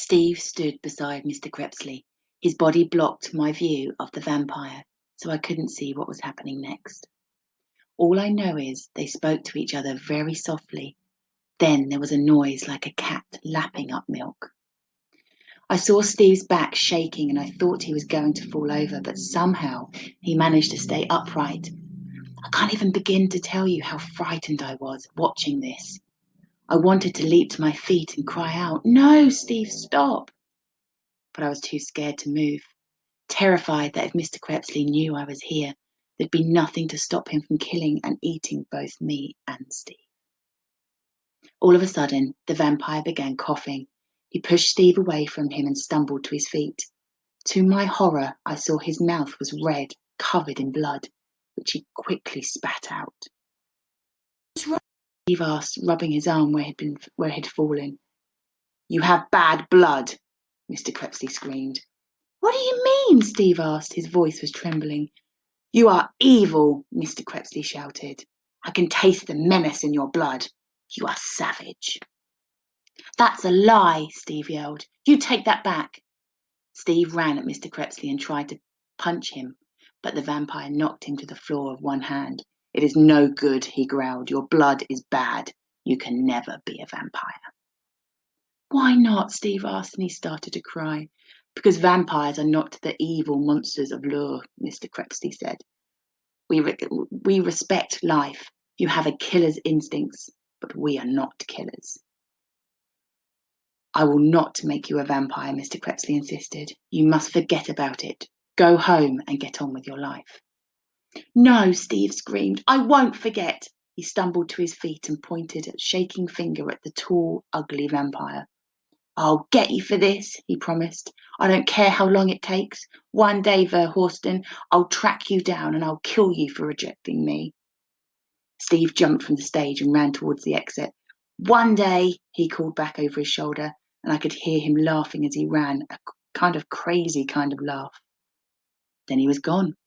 Steve stood beside Mr. Crepsley. His body blocked my view of the vampire, so I couldn't see what was happening next. All I know is they spoke to each other very softly. Then there was a noise like a cat lapping up milk. I saw Steve's back shaking and I thought he was going to fall over, but somehow he managed to stay upright. I can't even begin to tell you how frightened I was watching this. I wanted to leap to my feet and cry out, "No, Steve, stop!" But I was too scared to move, terrified that if Mr. Crepsley knew I was here, there'd be nothing to stop him from killing and eating both me and Steve. All of a sudden, the vampire began coughing. He pushed Steve away from him and stumbled to his feet. To my horror, I saw his mouth was red, covered in blood, which he quickly spat out. "What's wrong?" Steve asked, rubbing his arm where he'd fallen. "You have bad blood," Mr. Crepsley screamed. "What do you mean?" Steve asked. His voice was trembling. "You are evil," Mr. Crepsley shouted. "I can taste the menace in your blood. You are savage." "That's a lie," Steve yelled. "You take that back." Steve ran at Mr. Crepsley and tried to punch him, but the vampire knocked him to the floor with one hand. "It is no good," he growled. "Your blood is bad. You can never be a vampire." "Why not?" Steve asked, and he started to cry. "Because vampires are not the evil monsters of lore," Mr. Crepsley said. We respect life. You have a killer's instincts, but we are not killers." "I will not make you a vampire," Mr. Crepsley insisted. "You must forget about it. Go home and get on with your life." "No," Steve screamed. "I won't forget." He stumbled to his feet and pointed a shaking finger at the tall, ugly vampire. "I'll get you for this," he promised. "I don't care how long it takes. One day, Verhorsten, I'll track you down and I'll kill you for rejecting me." Steve jumped from the stage and ran towards the exit. "One day," he called back over his shoulder, and I could hear him laughing as he ran, a kind of crazy kind of laugh. Then he was gone,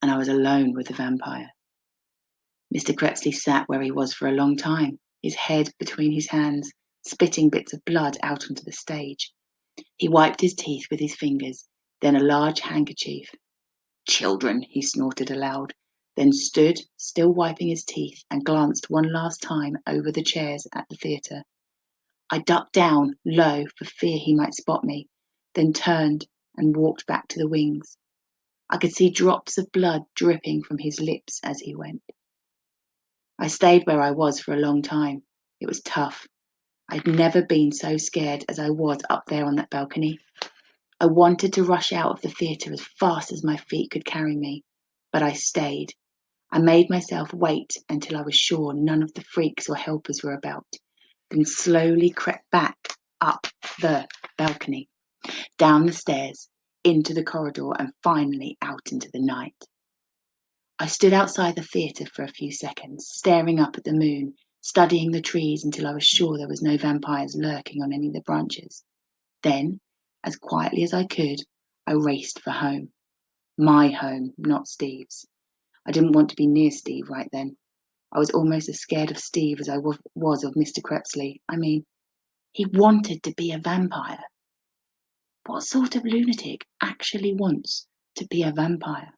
and I was alone with the vampire. Mr. Crepsley sat where he was for a long time, his head between his hands, spitting bits of blood out onto the stage. He wiped his teeth with his fingers, then a large handkerchief. "Children," he snorted aloud, then stood, still wiping his teeth, and glanced one last time over the chairs at the theatre. I ducked down, low, for fear he might spot me, then turned and walked back to the wings. I could see drops of blood dripping from his lips as he went. I stayed where I was for a long time. It was tough. I'd never been so scared as I was up there on that balcony. I wanted to rush out of the theatre as fast as my feet could carry me, but I stayed. I made myself wait until I was sure none of the freaks or helpers were about, then slowly crept back up the balcony, down the stairs, into the corridor, and finally out into the night. I stood outside the theatre for a few seconds, staring up at the moon, studying the trees until I was sure there was no vampires lurking on any of the branches. Then, as quietly as I could, I raced for home. My home, not Steve's. I didn't want to be near Steve right then. I was almost as scared of Steve as I was of Mr. Crepsley. I mean, he wanted to be a vampire. What sort of lunatic actually wants to be a vampire?